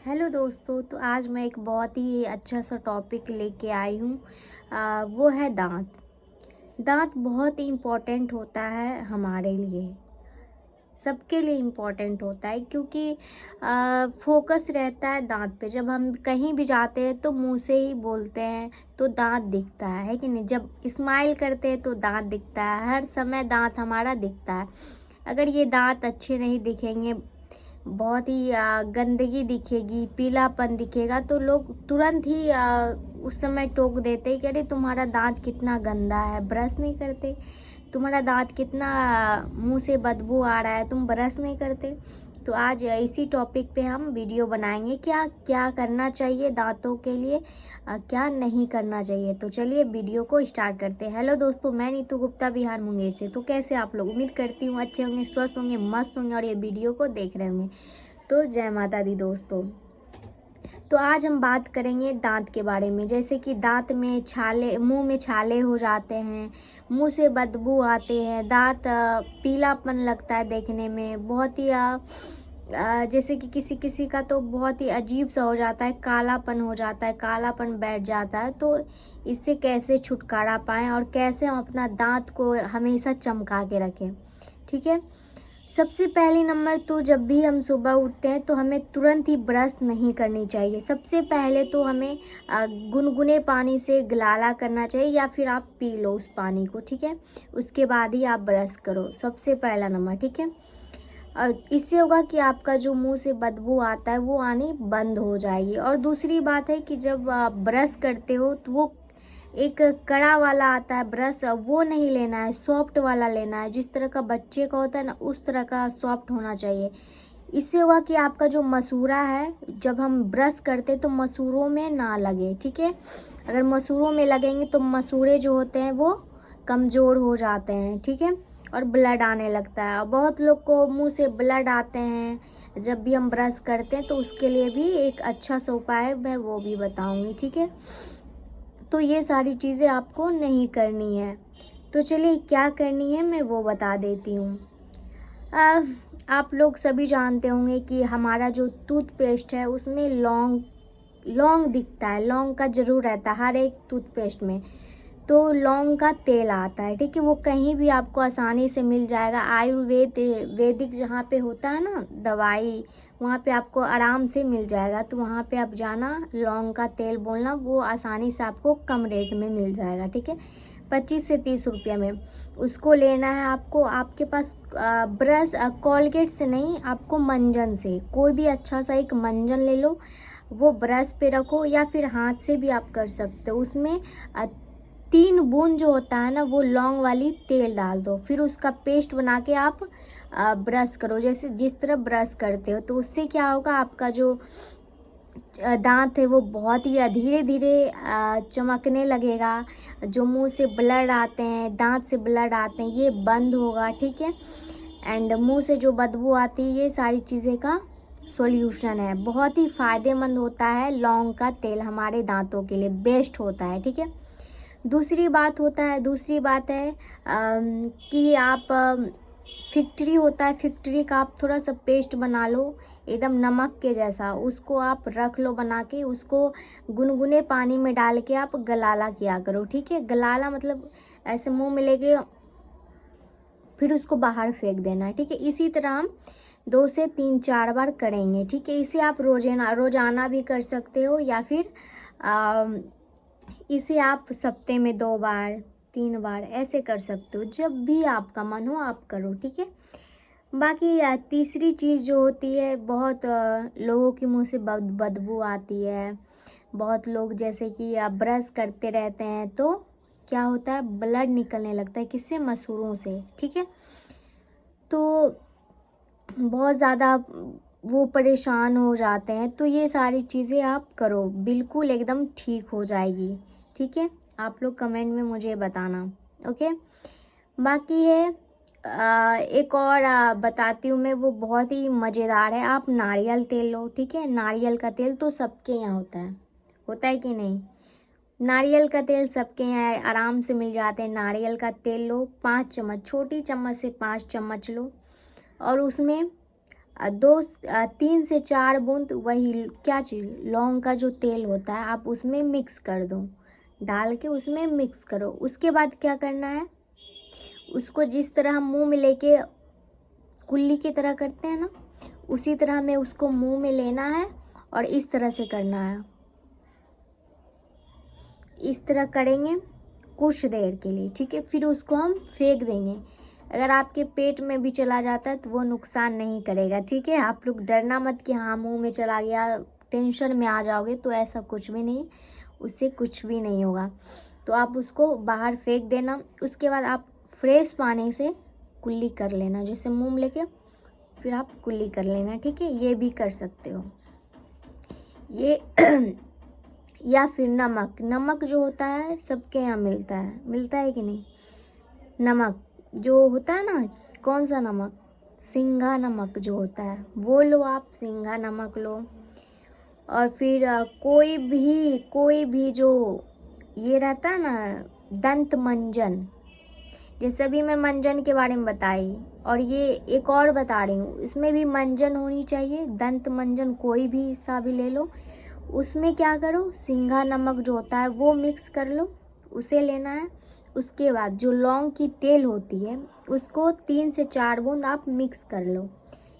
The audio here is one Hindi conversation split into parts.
हेलो दोस्तों। तो आज मैं एक बहुत ही अच्छा सा टॉपिक लेके आई हूँ। वो है दांत। दांत बहुत ही इम्पोर्टेंट होता है हमारे लिए, सबके लिए इम्पोर्टेंट होता है क्योंकि फोकस रहता है दांत पे। जब हम कहीं भी जाते हैं तो मुंह से ही बोलते हैं तो दांत दिखता है कि नहीं। जब स्माइल करते हैं तो दांत दिखता है, हर समय दांत हमारा दिखता है। अगर ये दांत अच्छे नहीं दिखेंगे, बहुत ही गंदगी दिखेगी, पीलापन दिखेगा, तो लोग तुरंत ही उस समय टोक देते कि अरे तुम्हारा दांत कितना गंदा है, ब्रश नहीं करते। तुम्हारा दांत कितना मुंह से बदबू आ रहा है, तुम ब्रश नहीं करते। तो आज इसी टॉपिक पे हम वीडियो बनाएंगे, क्या क्या करना चाहिए दांतों के लिए, क्या नहीं करना चाहिए। तो चलिए वीडियो को स्टार्ट करते हैं। हेलो दोस्तों, मैं नीतू गुप्ता, बिहार मुंगेर से। तो कैसे आप लोग? उम्मीद करती हूँ अच्छे होंगे, स्वस्थ होंगे, मस्त होंगे और ये वीडियो को देख रहे होंगे। तो जय माता दी दोस्तों। तो आज हम बात करेंगे दांत के बारे में। जैसे कि दांत में छाले, मुंह में छाले हो जाते हैं, मुंह से बदबू आते हैं, दांत पीलापन लगता है देखने में, बहुत ही जैसे कि किसी किसी का तो बहुत ही अजीब सा हो जाता है, कालापन हो जाता है, कालापन बैठ जाता है। तो इससे कैसे छुटकारा पाएं और कैसे हम अपना दांत को हमेशा चमका के रखें, ठीक है। सबसे पहले नंबर, तो जब भी हम सुबह उठते हैं तो हमें तुरंत ही ब्रश नहीं करनी चाहिए। सबसे पहले तो हमें गुनगुने पानी से गलाला करना चाहिए या फिर आप पी लो उस पानी को, ठीक है। उसके बाद ही आप ब्रश करो, सबसे पहला नंबर, ठीक है। इससे होगा कि आपका जो मुंह से बदबू आता है वो आनी बंद हो जाएगी। और दूसरी बात है कि जब आप ब्रश करते हो तो वो एक कड़ा वाला आता है ब्रश, वो नहीं लेना है, सॉफ्ट वाला लेना है। जिस तरह का बच्चे का होता है ना, उस तरह का सॉफ्ट होना चाहिए। इससे होगा कि आपका जो मसूड़ा है, जब हम ब्रश करते तो मसूड़ों में ना लगे, ठीक है। अगर मसूड़ों में लगेंगे तो मसूड़े जो होते हैं वो कमज़ोर हो जाते हैं, ठीक है, और ब्लड आने लगता है। और बहुत लोग को मुंह से ब्लड आते हैं जब भी हम ब्रश करते हैं, तो उसके लिए भी एक अच्छा सा उपाय है, मैं वो भी बताऊंगी, ठीक है। तो ये सारी चीज़ें आपको नहीं करनी है। तो चलिए क्या करनी है मैं वो बता देती हूँ। आ, आप लोग सभी जानते होंगे कि हमारा जो टूथपेस्ट है उसमें लौंग लौंग दिखता है, लौंग का ज़रूर रहता है हर एक टूथपेस्ट में। तो लौंग का तेल आता है, ठीक है, वो कहीं भी आपको आसानी से मिल जाएगा। वैदिक जहाँ पे होता है ना दवाई, वहाँ पे आपको आराम से मिल जाएगा। तो वहाँ पे आप जाना, लौंग का तेल बोलना, वो आसानी से आपको कम रेट में मिल जाएगा, ठीक है, 25 से 30 रुपये में। उसको लेना है आपको। आपके पास ब्रश कोलगेट से नहीं, आपको मंजन से, कोई भी अच्छा सा एक मंजन ले लो, वो ब्रश पे रखो या फिर हाथ से भी आप कर सकते हो। उसमें 3 बूंद जो होता है ना, वो लौंग वाली तेल डाल दो, फिर उसका पेस्ट बना के आप ब्रश करो, जैसे जिस तरह ब्रश करते हो। तो उससे क्या होगा, आपका जो दांत है वो बहुत ही धीरे धीरे चमकने लगेगा। जो मुंह से ब्लड आते हैं, दांत से ब्लड आते हैं, ये बंद होगा, ठीक है। एंड मुंह से जो बदबू आती है, ये सारी चीज़ें का सॉल्यूशन है। बहुत ही फ़ायदेमंद होता है लौंग का तेल, हमारे दांतों के लिए बेस्ट होता है, ठीक है। दूसरी बात है कि आप फिक्ट्री होता है, फिक्ट्री का आप थोड़ा सा पेस्ट बना लो, एकदम नमक के जैसा, उसको आप रख लो बना के। उसको गुनगुने पानी में डाल के आप गलाला किया करो, ठीक है। गलाला मतलब ऐसे मुंह में लेके फिर उसको बाहर फेंक देना, ठीक है। इसी तरह हम 2 से 3-4 बार करेंगे, ठीक है। इसे आप रोजाना भी कर सकते हो या फिर इसे आप सप्ते में 2 बार 3 बार ऐसे कर सकते हो। जब भी आपका मन हो आप करो, ठीक है। बाकी तीसरी चीज़ जो होती है, बहुत लोगों के मुंह से बदबू आती है। बहुत लोग जैसे कि ब्रश करते रहते हैं तो क्या होता है, ब्लड निकलने लगता है, किससे, मसूड़ों से, ठीक है। तो बहुत ज़्यादा वो परेशान हो जाते हैं। तो ये सारी चीज़ें आप करो, बिल्कुल एकदम ठीक हो जाएगी, ठीक है। आप लोग कमेंट में मुझे बताना, ओके। बाकी है एक और बताती हूँ मैं, वो बहुत ही मज़ेदार है। आप नारियल तेल लो, ठीक है। नारियल का तेल तो सबके यहाँ होता है कि नहीं। नारियल का तेल सबके यहाँ आराम से मिल जाते हैं। नारियल का तेल लो, 5 चम्मच, छोटी चम्मच से 5 चम्मच लो, और उसमें 3 से 4 बूंद वही क्या चीज़ लौंग का जो तेल होता है आप उसमें मिक्स कर दो, डाल के उसमें मिक्स करो। उसके बाद क्या करना है, उसको जिस तरह हम मुंह में लेके कुल्ली की तरह करते हैं ना, उसी तरह हमें उसको मुंह में लेना है और इस तरह से करना है। इस तरह करेंगे कुछ देर के लिए, ठीक है। फिर उसको हम फेंक देंगे। अगर आपके पेट में भी चला जाता है तो वो नुकसान नहीं करेगा, ठीक है। आप लोग डरना मत कि हाँ मुंह में चला गया, टेंशन में आ जाओगे, तो ऐसा कुछ भी नहीं, उससे कुछ भी नहीं होगा। तो आप उसको बाहर फेंक देना। उसके बाद आप फ्रेश पानी से कुल्ली कर लेना, जैसे मुंह में लेके फिर आप कुल्ली कर लेना, ठीक है। ये भी कर सकते हो ये या फिर नमक जो होता है सबके यहाँ मिलता है कि नहीं। नमक जो होता है ना, कौन सा नमक, सिंघा नमक जो होता है वो लो, आप सिंघा नमक लो। और फिर कोई भी जो ये रहता है ना दंत मंजन, जैसे भी मैं मंजन के बारे में बताई, और ये एक और बता रही हूँ, इसमें भी मंजन होनी चाहिए। दंत मंजन कोई भी सा भी ले लो, उसमें क्या करो, सिंघा नमक जो होता है वो मिक्स कर लो, उसे लेना है। उसके बाद जो लौंग की तेल होती है उसको 3 से 4 बूंद आप मिक्स कर लो,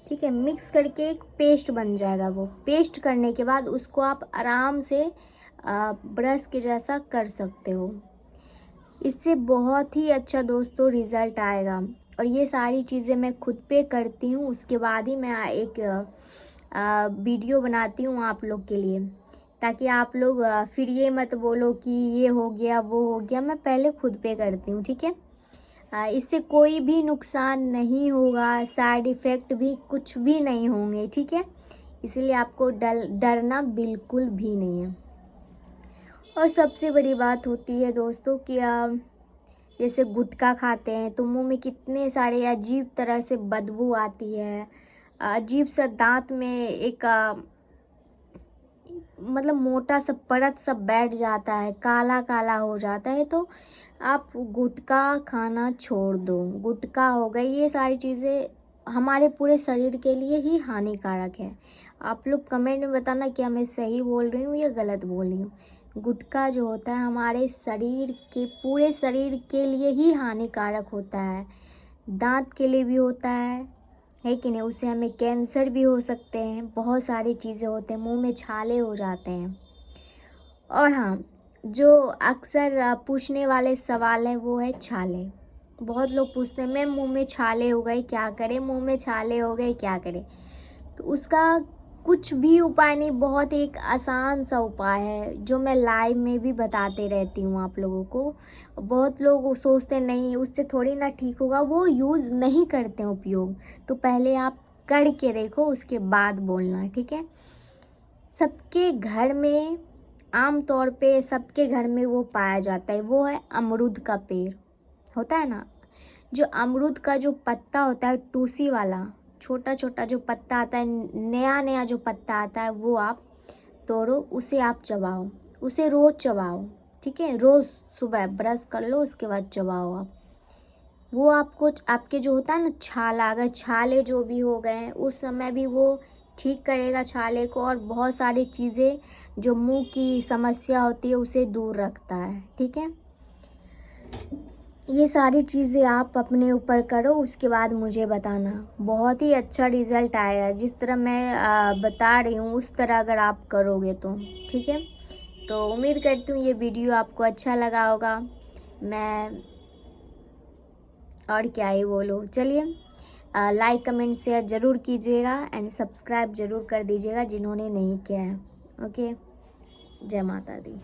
ठीक है। मिक्स करके एक पेस्ट बन जाएगा। वो पेस्ट करने के बाद उसको आप आराम से ब्रश के जैसा कर सकते हो। इससे बहुत ही अच्छा दोस्तों रिज़ल्ट आएगा। और ये सारी चीज़ें मैं खुद पे करती हूँ, उसके बाद ही मैं एक वीडियो बनाती हूँ आप लोग के लिए, ताकि आप लोग फिर ये मत बोलो कि ये हो गया वो हो गया। मैं पहले खुद पे करती हूँ, ठीक है। इससे कोई भी नुकसान नहीं होगा, साइड इफ़ेक्ट भी कुछ भी नहीं होंगे, ठीक है। इसलिए आपको डरना बिल्कुल भी नहीं है। और सबसे बड़ी बात होती है दोस्तों कि जैसे गुटखा खाते हैं तो मुंह में कितने सारे अजीब तरह से बदबू आती है, अजीब सा दांत में एक मतलब मोटा सा परत सब बैठ जाता है, काला काला हो जाता है। तो आप गुटखा खाना छोड़ दो। गुटखा हो गई, ये सारी चीज़ें हमारे पूरे शरीर के लिए ही हानिकारक है। आप लोग कमेंट में बताना क्या मैं सही बोल रही हूँ या गलत बोल रही हूँ। गुटखा जो होता है हमारे शरीर के पूरे शरीर के लिए ही हानिकारक होता है, दांत के लिए भी होता है कि नहीं। उससे हमें कैंसर भी हो सकते हैं, बहुत सारी चीज़ें होते हैं, मुंह में छाले हो जाते हैं। और हाँ, जो अक्सर पूछने वाले सवाल है वो है छाले। बहुत लोग पूछते हैं मैम मुंह में छाले हो गए क्या करें, मुंह में छाले हो गए क्या करें। तो उसका कुछ भी उपाय नहीं, बहुत एक आसान सा उपाय है जो मैं लाइव में भी बताते रहती हूँ आप लोगों को। बहुत लोग सोचते नहीं उससे थोड़ी ना ठीक होगा, वो यूज़ नहीं करते हैं उपयोग। तो पहले आप करके देखो, उसके बाद बोलना, ठीक है। सबके घर में आम तौर पे सबके घर में वो पाया जाता है, वो है अमरूद का पेड़ होता है ना। जो अमरूद का जो पत्ता होता है टूसी वाला, छोटा छोटा जो पत्ता आता है, नया नया जो पत्ता आता है, वो आप तोड़ो, उसे आप चबाओ, उसे रोज़ चबाओ, ठीक है। रोज़ सुबह ब्रश कर लो, उसके बाद चबाओ आप। वो आपको आपके जो होता है ना छाला, अगर छाले जो भी हो गए उस समय भी वो ठीक करेगा छाले को, और बहुत सारी चीज़ें जो मुंह की समस्या होती है उसे दूर रखता है, ठीक है। ये सारी चीज़ें आप अपने ऊपर करो, उसके बाद मुझे बताना। बहुत ही अच्छा रिज़ल्ट आएगा, जिस तरह मैं बता रही हूँ उस तरह अगर आप करोगे तो, ठीक है। तो उम्मीद करती हूँ ये वीडियो आपको अच्छा लगा होगा। मैं और क्या ही बोलूँ, चलिए लाइक कमेंट शेयर ज़रूर कीजिएगा एंड सब्सक्राइब ज़रूर कर दीजिएगा जिन्होंने नहीं किया है। ओके, जय माता दी।